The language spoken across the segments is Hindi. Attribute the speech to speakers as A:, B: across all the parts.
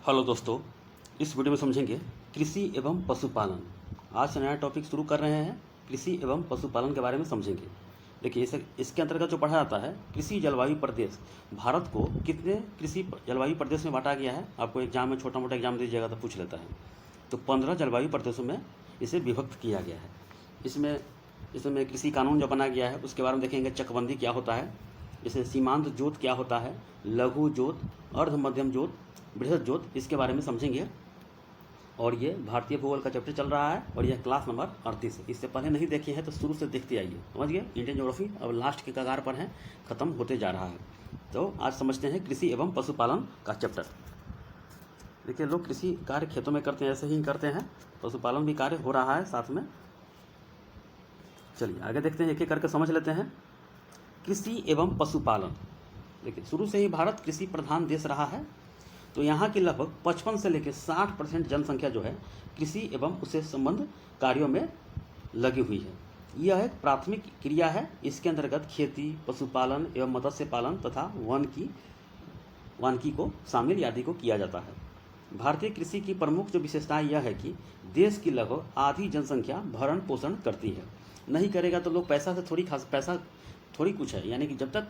A: हेलो दोस्तों, इस वीडियो में समझेंगे कृषि एवं पशुपालन। आज से नया टॉपिक शुरू कर रहे हैं, कृषि एवं पशुपालन के बारे में समझेंगे। देखिए इसके अंतर्गत जो पढ़ा जाता है कृषि जलवायु प्रदेश, भारत को कितने कृषि जलवायु प्रदेश में बांटा गया है। आपको एग्जाम में छोटा मोटा एग्जाम दीजिएगा तो पूछ लेता है। तो 15 जलवायु प्रदेशों में इसे विभक्त किया गया है। इसमें कृषि कानून जो बना गया है उसके बारे में देखेंगे। चकबंदी क्या होता है, जैसे सीमांत जोत क्या होता है, लघु जोत, अर्ध मध्यम जोत, बृहद जोत, इसके बारे में समझेंगे। और ये भारतीय भूगोल का चैप्टर चल रहा है और यह क्लास नंबर 38 है। इससे पहले नहीं देखे हैं तो शुरू से देखते आइए, समझ गए। इंडियन ज्योग्राफी अब लास्ट के कगार पर है, खत्म होते जा रहा है। तो आज समझते हैं कृषि एवं पशुपालन का चैप्टर। देखिए, लोग कृषि कार्य खेतों में करते हैं, ऐसे ही करते हैं, पशुपालन भी कार्य हो रहा है साथ में। चलिए आगे देखते हैं, एक एक करके समझ लेते हैं। कृषि एवं पशुपालन। देखिए, शुरू से ही भारत कृषि प्रधान देश रहा है। तो यहाँ की लगभग 55 से लेकर 60% जनसंख्या जो है कृषि एवं उससे संबंध कार्यों में लगी हुई है। यह एक प्राथमिक क्रिया है। इसके अंतर्गत खेती, पशुपालन एवं मत्स्य पालन तथा वानिकी को शामिल आदि को किया जाता है। भारतीय कृषि की प्रमुख जो विशेषताएं यह है कि देश की लगभग आधी जनसंख्या भरण पोषण करती है। नहीं करेगा तो लोग पैसा थोड़ी कुछ है, यानी कि जब तक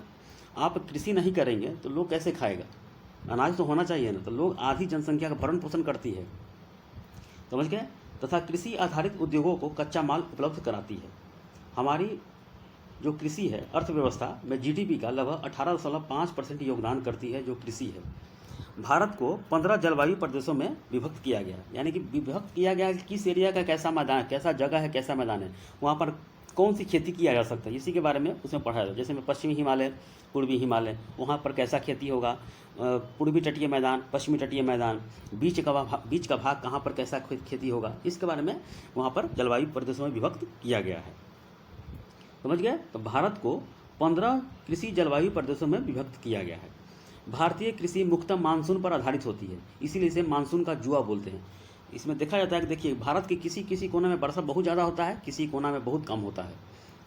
A: आप कृषि नहीं करेंगे तो लोग कैसे खाएगा, अनाज तो होना चाहिए ना। तो लोग आधी जनसंख्या का भरण पोषण करती है, समझ गए। तथा कृषि आधारित उद्योगों को कच्चा माल उपलब्ध कराती है। हमारी जो कृषि है अर्थव्यवस्था में जीडीपी का लगभग 18.5% योगदान करती है जो कृषि है। भारत को 15 जलवायु प्रदेशों में विभक्त किया गया, यानी कि विभक्त किया गया कि किस एरिया का कैसा मैदान, कैसा जगह है, कैसा मैदान है, वहाँ पर कौन सी खेती किया जा सकता है, इसी के बारे में उसमें पढ़ा जाता है। जैसे में पश्चिमी हिमालय, पूर्वी हिमालय, वहाँ पर कैसा खेती होगा, पूर्वी तटीय मैदान, पश्चिमी तटीय मैदान, बीच का भाग कहाँ पर कैसा खेती होगा, इसके बारे में वहाँ पर जलवायु प्रदेशों में विभक्त किया गया है, समझ गए। तो भारत को 15 कृषि जलवायु प्रदेशों में विभक्त किया गया है। भारतीय कृषि मुख्यतः मानसून पर आधारित होती है, इसीलिए इसे मानसून का जुआ बोलते हैं। इसमें देखा जाता है कि देखिए, भारत के किसी कोने में वर्षा बहुत ज़्यादा होता है, किसी कोना में बहुत कम होता है,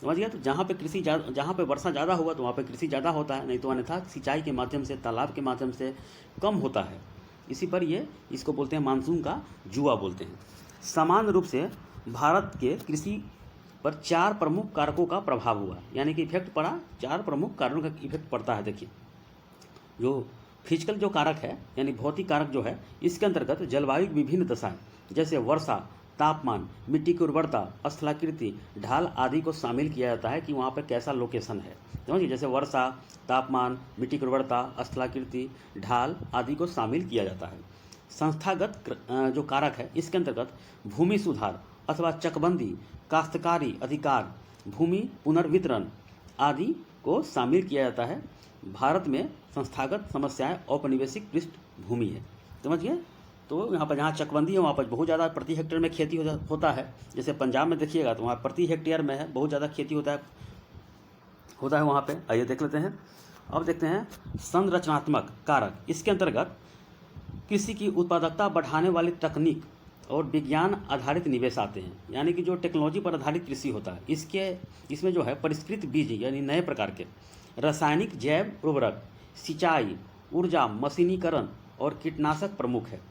A: समझ गया। तो जहाँ पे वर्षा ज़्यादा हुआ तो वहाँ पे कृषि ज़्यादा होता है, नहीं तो अन्यथा सिंचाई के माध्यम से, तालाब के माध्यम से कम होता है। इसी पर इसको बोलते हैं मानसून का जुआ बोलते हैं। समान रूप से भारत के कृषि पर 4 प्रमुख कारकों का प्रभाव हुआ, यानी कि इफेक्ट पड़ा। 4 प्रमुख कारणों का इफेक्ट पड़ता है। देखिए, जो फिजिकल जो कारक है, यानी भौतिक कारक जो है, इसके अंतर्गत जलवायु की विभिन्न दशाएं जैसे वर्षा, तापमान, मिट्टी की उर्वरता, स्थलाकृति, ढाल आदि को शामिल किया जाता है कि वहाँ पर कैसा लोकेशन है, समझिए। जैसे वर्षा, तापमान, मिट्टी की उर्वरता, स्थलाकृति, ढाल आदि को शामिल किया जाता है। संस्थागत जो कारक है, इसके अंतर्गत भूमि सुधार अथवा चकबंदी, काश्तकारी अधिकार, भूमि पुनर्वितरण आदि को शामिल किया जाता है। भारत में संस्थागत समस्याएं औपनिवेशिक पृष्ठभूमि है, समझ गए। तो यहाँ पर जहाँ चकबंदी है वहाँ पर बहुत ज़्यादा प्रति हेक्टेयर में खेती होता है। जैसे पंजाब में देखिएगा तो वहाँ प्रति हेक्टेयर में है, बहुत ज़्यादा खेती होता है वहाँ पे। आइए देख लेते हैं। अब देखते हैं संरचनात्मक कारक। इसके अंतर्गत कृषि की उत्पादकता बढ़ाने वाली तकनीक और विज्ञान आधारित निवेश आते हैं, यानी कि जो टेक्नोलॉजी पर आधारित कृषि होता है, इसमें जो है परिष्कृत बीज यानी नए प्रकार के, रासायनिक जैव उर्वरक, सिंचाई, ऊर्जा, मशीनीकरण और कीटनाशक प्रमुख है।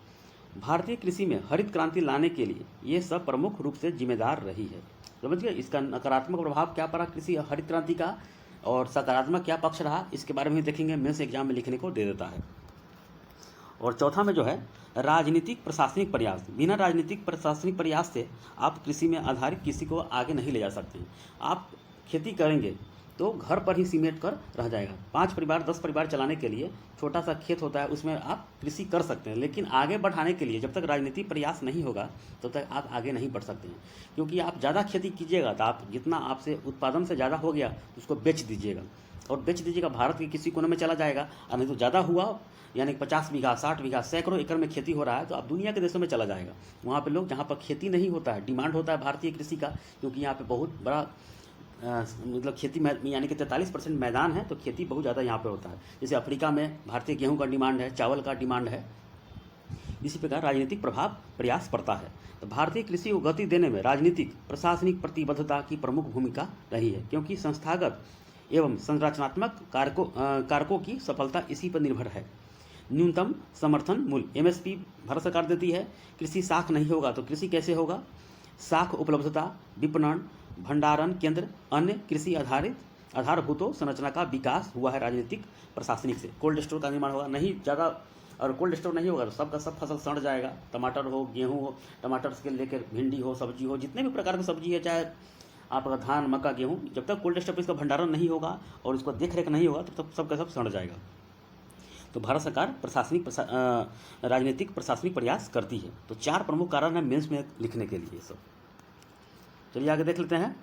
A: भारतीय कृषि में हरित क्रांति लाने के लिए ये सब प्रमुख रूप से जिम्मेदार रही है, समझ गए। इसका नकारात्मक प्रभाव क्या पड़ा कृषि हरित क्रांति का, और सकारात्मक क्या पक्ष रहा, इसके बारे में देखेंगे। मेंस एग्जाम में लिखने को दे देता है। और चौथा में जो है राजनीतिक प्रशासनिक प्रयास। बिना राजनीतिक प्रशासनिक प्रयास से आप कृषि में आधारित किसी को आगे नहीं ले जा सकते हैं। आप खेती करेंगे तो घर पर ही सिमट कर रह जाएगा। 5 परिवार 10 परिवार चलाने के लिए छोटा सा खेत होता है, उसमें आप कृषि कर सकते हैं, लेकिन आगे बढ़ाने के लिए जब तक राजनीतिक प्रयास नहीं होगा तब तक आप आगे नहीं बढ़ सकते हैं। क्योंकि आप ज़्यादा खेती कीजिएगा तो आप जितना आपसे उत्पादन से ज़्यादा हो गया उसको बेच दीजिएगा, और बेच दीजिएगा भारत के किसी कोने में चला जाएगा। और नहीं तो ज़्यादा हुआ, यानी 50 बीघा, 60 बीघा, सैकड़ों एकड़ में खेती हो रहा है तो आप दुनिया के देशों में चला जाएगा। वहाँ पे लोग, जहाँ पर खेती नहीं होता है, डिमांड होता है भारतीय कृषि का, क्योंकि यहाँ पे बहुत बड़ा मतलब खेती में, यानी कि 43% मैदान है, तो खेती बहुत ज़्यादा यहाँ पे होता है। जैसे अफ्रीका में भारतीय गेहूँ का डिमांड है, चावल का डिमांड है। इसी प्रकार राजनीतिक प्रभाव प्रयास पड़ता है। तो भारतीय कृषि को गति देने में राजनीतिक प्रशासनिक प्रतिबद्धता की प्रमुख भूमिका रही है, क्योंकि संस्थागत एवं संरचनात्मक कारकों की सफलता इसी पर निर्भर है। न्यूनतम समर्थन मूल्य एमएसपी भारत सरकार देती है। कृषि साख नहीं होगा तो कृषि कैसे होगा? साख उपलब्धता, विपणन, भंडारण केंद्र, अन्य कृषि आधारभूत संरचना का विकास हुआ है राजनीतिक प्रशासनिक से। कोल्ड स्टोर का निर्माण होगा, नहीं ज़्यादा, और कोल्ड स्टोर नहीं होगा तो सबका सब फसल सड़ जाएगा। टमाटर हो, गेहूँ हो, टमाटर से लेकर भिंडी हो, सब्जी हो, जितने भी प्रकार की सब्जी है, चाहे आपका धान, मक्का, गेहूँ, जब तक कोल्ड स्टोर पर इसका भंडारण नहीं होगा और इसको देख रेख नहीं होगा तब तक सबका सब सड़ जाएगा। तो भारत सरकार राजनीतिक प्रशासनिक प्रयास करती है। तो 4 प्रमुख कारण है मेंस में लिखने के लिए सब। चलिए आगे देख लेते हैं।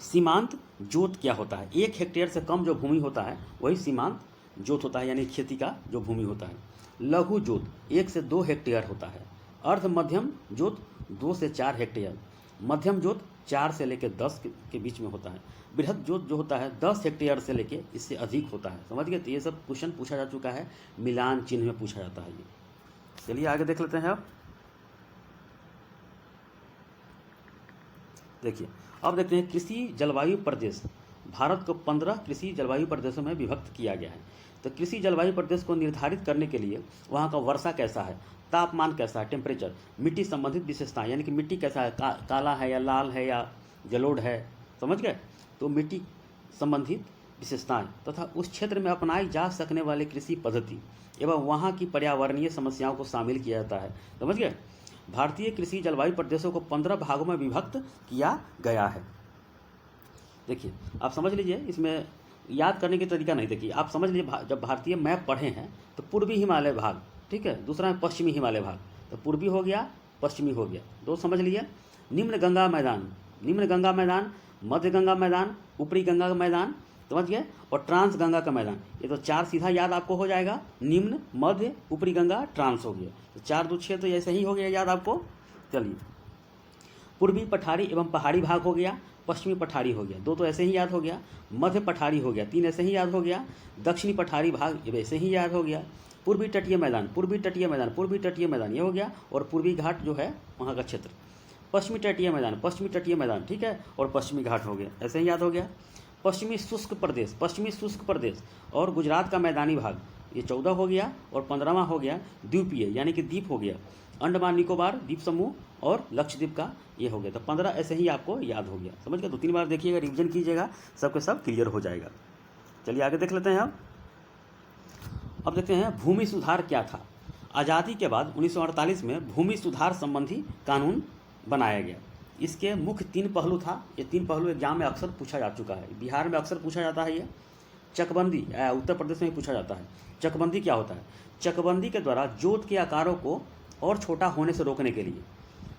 A: सीमांत जोत क्या होता है? 1 हेक्टेयर से कम जो भूमि होता है वही सीमांत जोत होता है, यानी खेती का जो भूमि होता है। लघु जोत 1 से 2 हेक्टेयर होता है। अर्ध मध्यम जोत 2 से 4 हेक्टेयर। मध्यम जोत 4 से लेकर 10 के बीच में होता है। बृहद जोत जो होता है 10 हेक्टेयर से लेकर इससे अधिक होता है। समझ गए? तो ये सब क्वेश्चन पूछा जा चुका है, मिलान चिन्ह में पूछा जाता है ये। चलिए आगे देख लेते हैं। देखिए अब देखते हैं कृषि जलवायु प्रदेश। भारत को 15 कृषि जलवायु प्रदेशों में विभक्त किया गया है। तो कृषि जलवायु प्रदेश को निर्धारित करने के लिए वहाँ का वर्षा कैसा है, तापमान कैसा है, टेम्परेचर, मिट्टी संबंधित विशेषताएं, यानी कि मिट्टी कैसा है, काला है या लाल है या जलोढ़ है, समझ गए? तो मिट्टी संबंधित विशेषताएं तथा उस क्षेत्र में अपनाई जा सकने वाली कृषि पद्धति एवं वहाँ की पर्यावरणीय समस्याओं को शामिल किया जाता है। समझ गए? भारतीय कृषि जलवायु प्रदेशों को 15 भागों में विभक्त किया गया है। देखिए आप समझ लीजिए, इसमें याद करने की तरीका नहीं। देखिए आप समझ लीजिए, जब भारतीय मैप पढ़े हैं तो पूर्वी हिमालय भाग, ठीक है, दूसरा है पश्चिमी हिमालय भाग। तो पूर्वी हो गया, पश्चिमी हो गया, दो समझ लिए। निम्न गंगा मैदान, मध्य गंगा मैदान, ऊपरी गंगा का मैदान, समझ गए, और ट्रांस गंगा का मैदान। ये तो 4 सीधा याद आपको हो जाएगा, निम्न, मध्य, ऊपरी गंगा, ट्रांस हो गया। तो 4 2 6 तो ऐसे ही हो गया याद आपको। चलिए पूर्वी पठारी एवं पहाड़ी भाग हो गया, पश्चिमी पठारी हो गया, 2 तो ऐसे ही याद हो गया। मध्य पठारी हो गया, 3 ऐसे ही याद हो गया। दक्षिणी पठारी भाग वैसे ही याद हो गया। पूर्वी तटीय मैदान ये हो गया, और पूर्वी घाट जो है वहाँ का क्षेत्र। पश्चिमी तटीय मैदान, ठीक है, और पश्चिमी घाट हो गया, ऐसे ही याद हो गया। पश्चिमी शुष्क प्रदेश और गुजरात का मैदानी भाग, ये 14 हो गया, और 15वां हो गया द्वीपीय, यानी कि द्वीप हो गया, अंडमान निकोबार द्वीप समूह और लक्षद्वीप का ये हो गया। तो 15 ऐसे ही आपको याद हो गया। समझ गए? 2-3 बार देखिएगा, रिवीजन कीजिएगा, सबके सब क्लियर हो जाएगा। चलिए आगे देख लेते हैं। अब देखते हैं भूमि सुधार क्या था। आज़ादी के बाद 1948 में भूमि सुधार संबंधी कानून बनाया गया। इसके मुख्य 3 पहलू था। ये 3 पहलू एग्जाम में अक्सर पूछा जा चुका है। बिहार में अक्सर पूछा जाता है ये। चकबंदी, उत्तर प्रदेश में भी पूछा जाता है। चकबंदी क्या होता है? चकबंदी के द्वारा जोत के आकारों को और छोटा होने से रोकने के लिए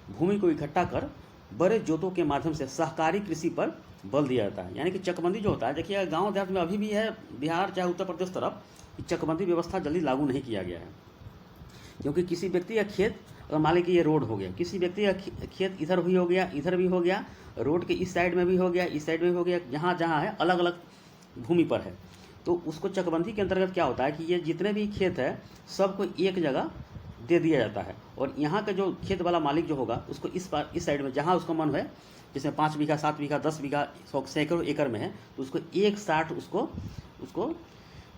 A: भूमि को इकट्ठा कर बड़े जोतों के माध्यम से सहकारी कृषि पर बल दिया जाता है। यानी कि चकबंदी जो होता है, देखिए गांव देहात में अभी भी है, बिहार चाहे उत्तर प्रदेश तरफ, चकबंदी व्यवस्था जल्दी लागू नहीं किया गया है। क्योंकि किसी व्यक्ति या खेत, अगर मान लीजिए ये रोड हो गया, किसी व्यक्ति का खेत इधर भी हो गया, इधर भी हो गया, रोड के इस साइड में भी हो गया, इस साइड में भी हो गया, जहाँ जहाँ है अलग अलग भूमि पर है, तो उसको चकबंदी के अंतर्गत क्या होता है कि ये जितने भी खेत है सबको एक जगह दे दिया जाता है। और यहाँ का जो खेत वाला मालिक जो होगा उसको इस साइड में जहाँ उसको मन है, जिसमें 5 बीघा, 7 बीघा, 10 बीघा, सैकड़ों एकड़ में है, तो उसको एक साथ उसको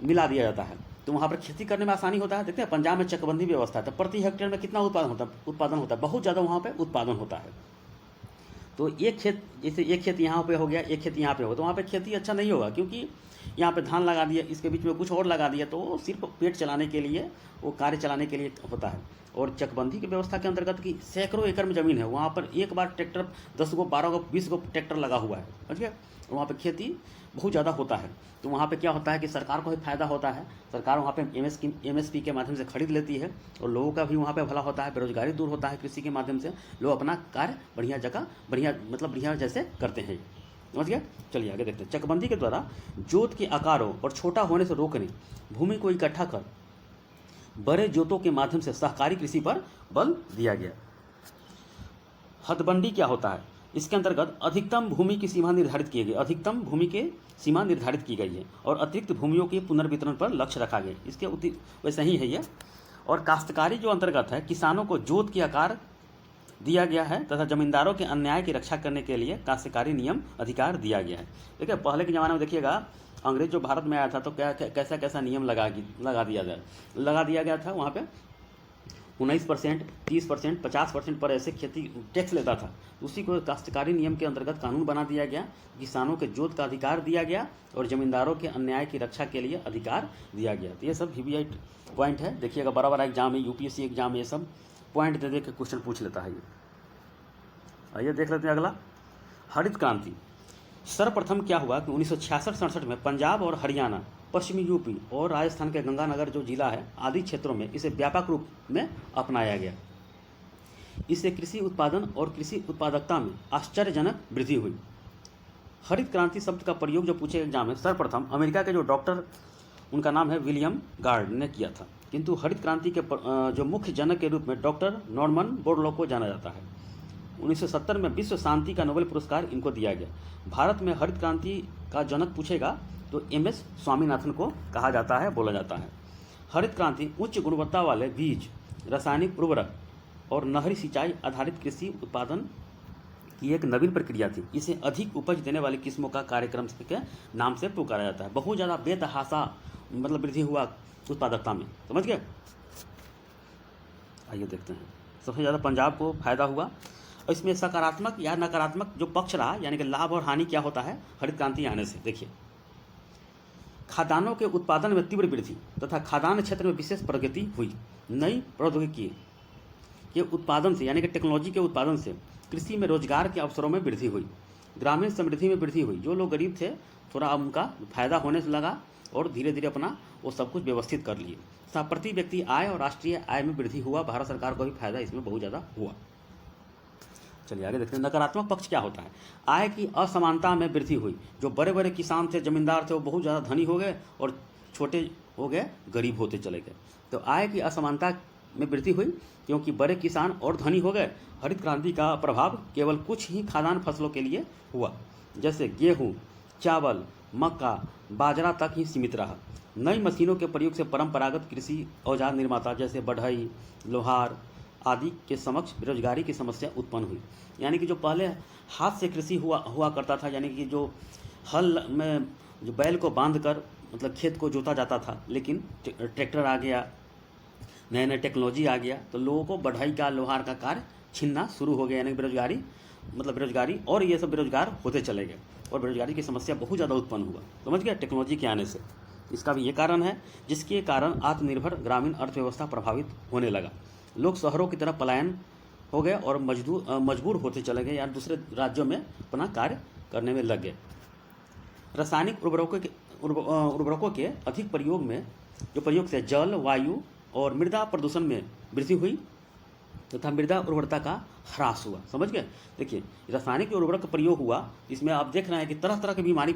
A: मिला दिया जाता है। तो वहाँ पर खेती करने में आसानी होता है। देखते हैं पंजाब में चकबंदी व्यवस्था है, तो प्रति हेक्टेयर में कितना उत्पादन होता है, बहुत ज़्यादा वहाँ पे उत्पादन होता है। तो एक खेत, जैसे एक खेत यहाँ पे हो गया, एक खेत यहाँ पे हो, तो वहाँ पे खेती अच्छा नहीं होगा, क्योंकि यहाँ पे धान लगा दिया, इसके बीच में कुछ और लगा दिया, तो सिर्फ पेट चलाने के लिए, वो कार्य चलाने के लिए होता है। और चकबंदी की व्यवस्था के अंतर्गत की सैकड़ों एकड़ में ज़मीन है, वहाँ पर एक बार ट्रैक्टर 10 गो, 12 गो, 20 गो ट्रैक्टर लगा हुआ है, समझ गए। वहाँ पे खेती बहुत ज़्यादा होता है। तो वहाँ पे क्या होता है कि सरकार को भी फायदा होता है, सरकार वहाँ पे MSP के माध्यम से खरीद लेती है, और लोगों का भी वहाँ पे भला होता है, बेरोजगारी दूर होता है, कृषि के माध्यम से लोग अपना कार्य बढ़िया जैसे करते हैं, समझ गया। चलिए आगे देखते हैं। चकबंदी के द्वारा जोत के आकारों और छोटा होने से रोकने, भूमि को इकट्ठा कर बड़े जोतों के माध्यम से सहकारी कृषि पर बल दिया गया। हदबंदी क्या होता है? इसके अंतर्गत अधिकतम भूमि की सीमा निर्धारित की गई है, और अतिरिक्त भूमियों के पुनर्वितरण पर लक्ष्य रखा गया। इसके वैसे ही है ये। और काश्तकारी जो अंतर्गत है, किसानों को जोत के आकार दिया गया है तथा जमींदारों के अन्याय की रक्षा करने के लिए काश्तकारी नियम अधिकार दिया गया है। देखिए पहले के ज़माने में देखिएगा, अंग्रेज जो भारत में आया था तो क्या कैसा कैसा नियम लगा दिया गया था। वहाँ पे 19%, 30%, 50% पर ऐसे खेती टैक्स लेता था। उसी को काश्तकारी नियम के अंतर्गत कानून बना दिया गया, किसानों के जोत का अधिकार दिया गया और जमींदारों के अन्याय की रक्षा के लिए अधिकार दिया गया। तो ये सब VVI पॉइंट है, देखिएगा बड़ा बड़ा एग्जाम है, UPSC एग्जाम ये सब पॉइंट दे के क्वेश्चन पूछ लेता है ये। आइए देख लेते हैं अगला, हरित क्रांति। सर्वप्रथम क्या हुआ कि 1966-67 में पंजाब और हरियाणा, पश्चिमी यूपी और राजस्थान के गंगानगर जो जिला है आदि क्षेत्रों में इसे व्यापक रूप में अपनाया गया। इससे कृषि उत्पादन और कृषि उत्पादकता में आश्चर्यजनक वृद्धि हुई। हरित क्रांति शब्द का प्रयोग जो पूछे एग्जाम में सर्वप्रथम अमेरिका के जो डॉक्टर, उनका नाम है विलियम गार्ड ने किया था, किंतु हरित क्रांति के जो मुख्य जनक के रूप में डॉक्टर नॉर्मन बोरलॉग को जाना जाता है। 1970 में विश्व शांति का नोबेल पुरस्कार इनको दिया गया। भारत में हरित क्रांति का जनक पूछेगा तो MS स्वामीनाथन को कहा जाता है, बोला जाता है। हरित क्रांति उच्च गुणवत्ता वाले बीज, रासायनिक उर्वरक और नहरी सिंचाई आधारित कृषि उत्पादन की एक नवीन प्रक्रिया थी। इसे अधिक उपज देने वाली किस्मों का कार्यक्रम के नाम से पुकारा जाता है। बहुत ज़्यादा बेतहाशा मतलब वृद्धि हुआ उत्पादकता में, समझ गए। आइए देखते हैं, सबसे ज़्यादा पंजाब को फायदा हुआ और इसमें सकारात्मक या नकारात्मक जो पक्ष रहा, यानी कि लाभ और हानि क्या होता है हरित क्रांति आने से। देखिए, खाद्यान्नों के उत्पादन में तीव्र वृद्धि तथा खाद्यान्न क्षेत्र में विशेष प्रगति हुई। नई प्रौद्योगिकी के उत्पादन से, यानी कि टेक्नोलॉजी के उत्पादन से कृषि में रोजगार के अवसरों में वृद्धि हुई। ग्रामीण समृद्धि में वृद्धि हुई। जो लोग गरीब थे थोड़ा उनका फायदा होने से लगा और धीरे धीरे अपना वो सब कुछ व्यवस्थित कर लिए। प्रति व्यक्ति आय और राष्ट्रीय आय में वृद्धि हुआ। भारत सरकार को भी फायदा इसमें बहुत ज़्यादा हुआ। चलिए आगे देखते हैं, नकारात्मक पक्ष क्या होता है। आय की असमानता में वृद्धि हुई। जो बड़े बड़े किसान थे, जमींदार थे, वो बहुत ज़्यादा धनी हो गए और छोटे हो गए गरीब होते चले गए। तो आय की असमानता में वृद्धि हुई क्योंकि बड़े किसान और धनी हो गए। हरित क्रांति का प्रभाव केवल कुछ ही खाद्यान्न फसलों के लिए हुआ, जैसे गेहूँ, चावल, मक्का, बाजरा तक ही सीमित रहा। नई मशीनों के प्रयोग से परंपरागत कृषि औजार निर्माता जैसे बढ़ई, लोहार आदि के समक्ष बेरोजगारी की समस्या उत्पन्न हुई। यानी कि जो पहले हाथ से कृषि हुआ करता था, यानी कि जो हल में जो बैल को बांधकर मतलब खेत को जोता जाता था, लेकिन ट्रैक्टर आ गया, नए नए टेक्नोलॉजी आ गया, तो लोगों को बढ़ई का, लोहार का कार्य छीनना शुरू हो गया। यानी बेरोजगारी और ये सब बेरोजगार होते चले गए और बेरोजगारी की समस्या बहुत ज़्यादा उत्पन्न हुआ, समझ गया, टेक्नोलॉजी के आने से। इसका भी ये कारण है जिसके कारण आत्मनिर्भर ग्रामीण अर्थव्यवस्था प्रभावित होने लगा। लोग शहरों की तरफ पलायन हो गए और मजबूर होते चले गए, या दूसरे राज्यों में अपना कार्य करने में लग गए। रासायनिक उर्वरकों के अधिक प्रयोग से जल, वायु और मृदा प्रदूषण में वृद्धि हुई तथा मृदा उर्वरता का ह्रास हुआ, समझ गए। देखिए, रासायनिक उर्वरक का प्रयोग हुआ, इसमें आप देख रहे हैं कि तरह तरह की बीमारी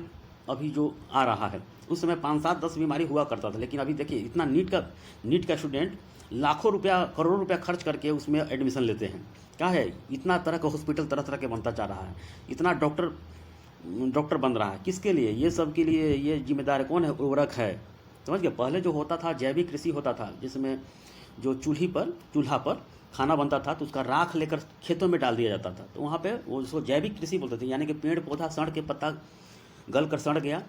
A: अभी जो आ रहा है। उस समय 5, 7, 10 बीमारी हुआ करता था, लेकिन अभी देखिए इतना नीट का स्टूडेंट लाखों रुपया, करोड़ों रुपया खर्च करके उसमें एडमिशन लेते हैं। क्या है, इतना तरह का हॉस्पिटल तरह तरह के बनता जा रहा है, इतना डॉक्टर बन रहा है। किसके लिए? ये सब के लिए। ये जिम्मेदार कौन है? उर्वरक है, समझ गए। पहले जो होता था जैविक कृषि होता था, जिसमें जो चूल्हा पर खाना बनता था तो उसका राख लेकर खेतों में डाल दिया जाता था, तो वहाँ पे वो उसको जैविक कृषि बोलते थे। यानी कि पेड़ पौधा सड़ के पत्ता गल कर सड़ गया,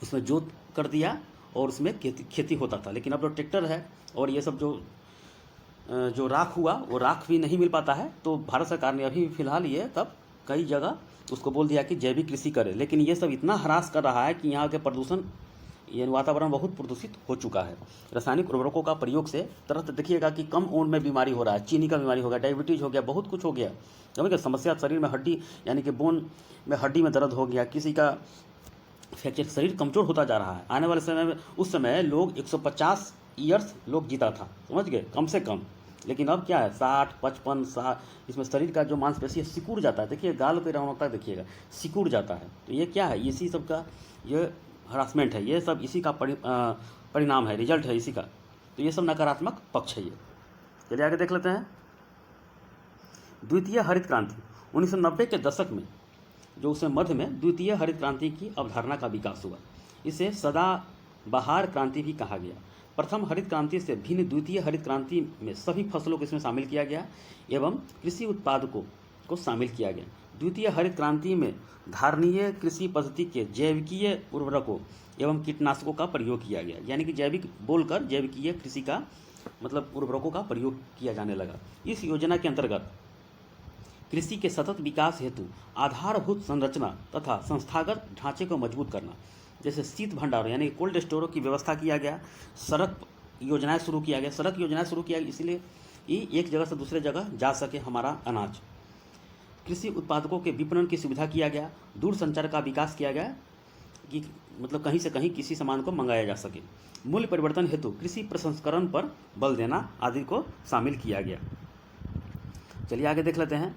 A: उसमें जोत कर दिया और उसमें खेती होता था। लेकिन अब जो ट्रैक्टर है और ये सब जो राख हुआ, वो राख भी नहीं मिल पाता है। तो भारत सरकार ने अभी फिलहाल ये तब कई जगह उसको बोल दिया कि जैविक कृषि करे, लेकिन ये सब इतना ह्रास कर रहा है कि यहाँ के प्रदूषण, ये वातावरण बहुत प्रदूषित हो चुका है। रासायनिक उर्वरकों का प्रयोग से तरह देखिएगा कि कम उम्र में बीमारी हो रहा है, चीनी का बीमारी हो गया, डायबिटीज हो गया, बहुत कुछ हो गया, समझ गए। समस्या शरीर में हड्डी, यानी कि बोन में हड्डी में दर्द हो गया, किसी का फ्रैक्चर, शरीर कमजोर होता जा रहा है। आने वाले समय में, उस समय लोग 150 ईयर्स लोग जीता था, समझ गए, कम से कम। लेकिन अब क्या है, 60, 55, 60, इसमें शरीर का जो मांसपेशी है सिकुड़ जाता है। देखिए गाल पे रौनकता देखिएगा, सिकुड़ जाता है। तो ये क्या है? इसी सब का ये हरासमेंट है, ये सब इसी का परिणाम है, रिजल्ट है इसी का। तो ये सब नकारात्मक पक्ष है ये। चलिए आगे देख लेते हैं। द्वितीय हरित क्रांति 1990 के दशक में, जो उसमें मध्य में द्वितीय हरित क्रांति की अवधारणा का विकास हुआ। इसे सदाबहार क्रांति भी कहा गया। प्रथम हरित क्रांति से भिन्न द्वितीय हरित क्रांति में सभी फसलों को इसमें शामिल किया गया एवं कृषि उत्पादकों को शामिल किया गया। द्वितीय हरित क्रांति में धारणीय कृषि पद्धति के जैविकीय उर्वरकों एवं कीटनाशकों का प्रयोग किया गया, यानी कि जैविक बोलकर जैविकीय कृषि का मतलब उर्वरकों का प्रयोग किया जाने लगा। इस योजना के अंतर्गत कृषि के सतत विकास हेतु आधारभूत संरचना तथा संस्थागत ढांचे को मजबूत करना, जैसे शीत भंडार यानी कोल्ड स्टोरों की व्यवस्था किया गया, सड़क योजनाएं शुरू किया गया इसलिए ये एक जगह से दूसरे जगह जा सके हमारा अनाज। कृषि उत्पादकों के विपणन की सुविधा किया गया, दूर संचार का विकास किया गया कि मतलब कहीं से कहीं किसी सामान को मंगाया जा सके। मूल्य परिवर्तन हेतु कृषि प्रसंस्करण पर बल देना आदि को शामिल किया गया। चलिए आगे देख लेते हैं।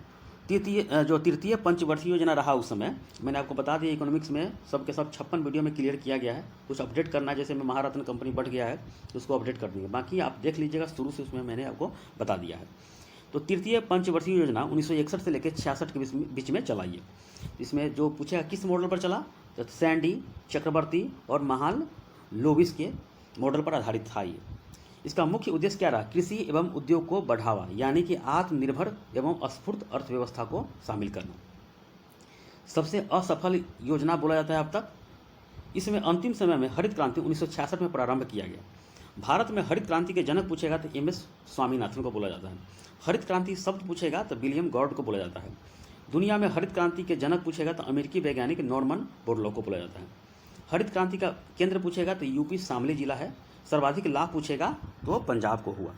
A: तृतीय पंचवर्षीय योजना रहा उस समय, मैंने आपको बता दिया इकोनॉमिक्स में सब के सब 56 वीडियो में क्लियर किया गया है। कुछ अपडेट करना है, जैसे में महारत्न कंपनी बढ़ गया है तो उसको अपडेट कर देंगे, बाकी आप देख लीजिएगा शुरू से उसमें मैंने आपको बता दिया है। तो तृतीय पंचवर्षीय योजना 1961 से लेकर 66 के बीच में चलाई है। इसमें जो पूछेगा किस मॉडल पर चला, तो सैंडी, चक्रवर्ती और महाल लोविस के मॉडल पर आधारित था ये। इसका मुख्य उद्देश्य क्या रहा, कृषि एवं उद्योग को बढ़ावा, यानी कि आत्मनिर्भर एवं स्फूर्त अर्थव्यवस्था को शामिल करना। सबसे असफल योजना बोला जाता है अब तक। इसमें अंतिम समय में हरित क्रांति 1966 में प्रारंभ किया गया। भारत में हरित क्रांति के जनक पूछेगा तो MS स्वामीनाथन को बोला जाता है। हरित क्रांति शब्द पूछेगा तो विलियम गॉर्ड को बोला जाता है। दुनिया में हरित क्रांति के जनक पूछेगा तो अमेरिकी वैज्ञानिक नॉर्मन बोरलॉ को बोला जाता है। हरित क्रांति का केंद्र पूछेगा तो यूपी शामली जिला है। सर्वाधिक लाभ पूछेगा तो पंजाब को हुआ।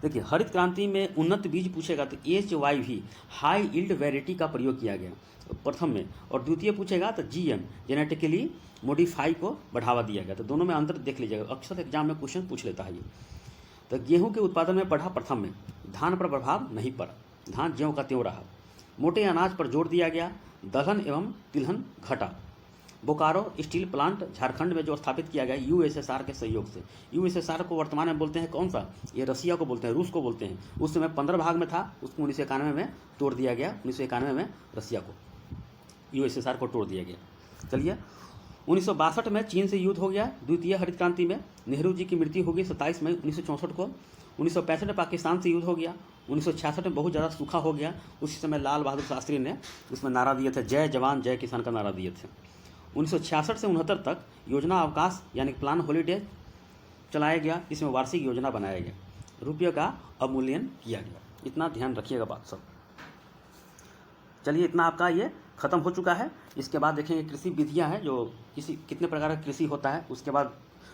A: देखिए हरित क्रांति में उन्नत बीज पूछेगा तो HYV हाई यील्ड वैरायटी का प्रयोग किया गया प्रथम में, और द्वितीय पूछेगा तो GM जेनेटिकली मॉडिफाई को बढ़ावा दिया गया। तो दोनों में अंतर देख लीजिएगा, अक्सर एग्जाम में क्वेश्चन पूछ लेता है ये। तो गेहूं के उत्पादन में बढ़ा प्रथम में, धान पर प्रभाव नहीं पड़ा, धान ज्यों का त्यों रहा। मोटे अनाज पर जोर दिया गया, दलहन एवं तिलहन घटा। बोकारो स्टील प्लांट झारखंड में जो स्थापित किया गया USSR के सहयोग से। USSR को वर्तमान में बोलते हैं कौन सा, ये रसिया को बोलते हैं, रूस को बोलते हैं। उस समय 15 भाग में था, उसको 1991 में तोड़ दिया गया। 1991 में रसिया को USSR को तोड़ दिया गया। चलिए 1962 में चीन से युद्ध हो गया। द्वितीय हरित क्रांति में नेहरू जी की मृत्यु हो गई 27 मई 1964 को। 1965 में पाकिस्तान से युद्ध हो गया। 1966 में बहुत ज़्यादा सूखा हो गया। उसी समय लाल बहादुर शास्त्री ने उसमें नारा दिए थे, जय जवान जय किसान का नारा दिए थे। 1966 से 69 तक योजना अवकाश यानी प्लान हॉलीडे चलाया गया। इसमें वार्षिक योजना बनाया गया, रुपये का अवमूल्यन किया गया। इतना ध्यान रखिएगा बात सब। चलिए इतना आपका ये खत्म हो चुका है। इसके बाद देखेंगे कृषि विधियां हैं, जो कितने प्रकार का कृषि होता है। उसके बाद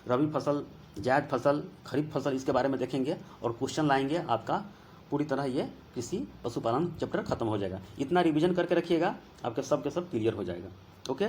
A: रबी फसल, जायद फसल, खरीफ फसल, इसके बारे में देखेंगे और क्वेश्चन लाएंगे। आपका पूरी तरह ये कृषि पशुपालन चैप्टर खत्म हो जाएगा। इतना रिवीजन करके रखिएगा, आपके सब के सब क्लियर हो जाएगा। ओके।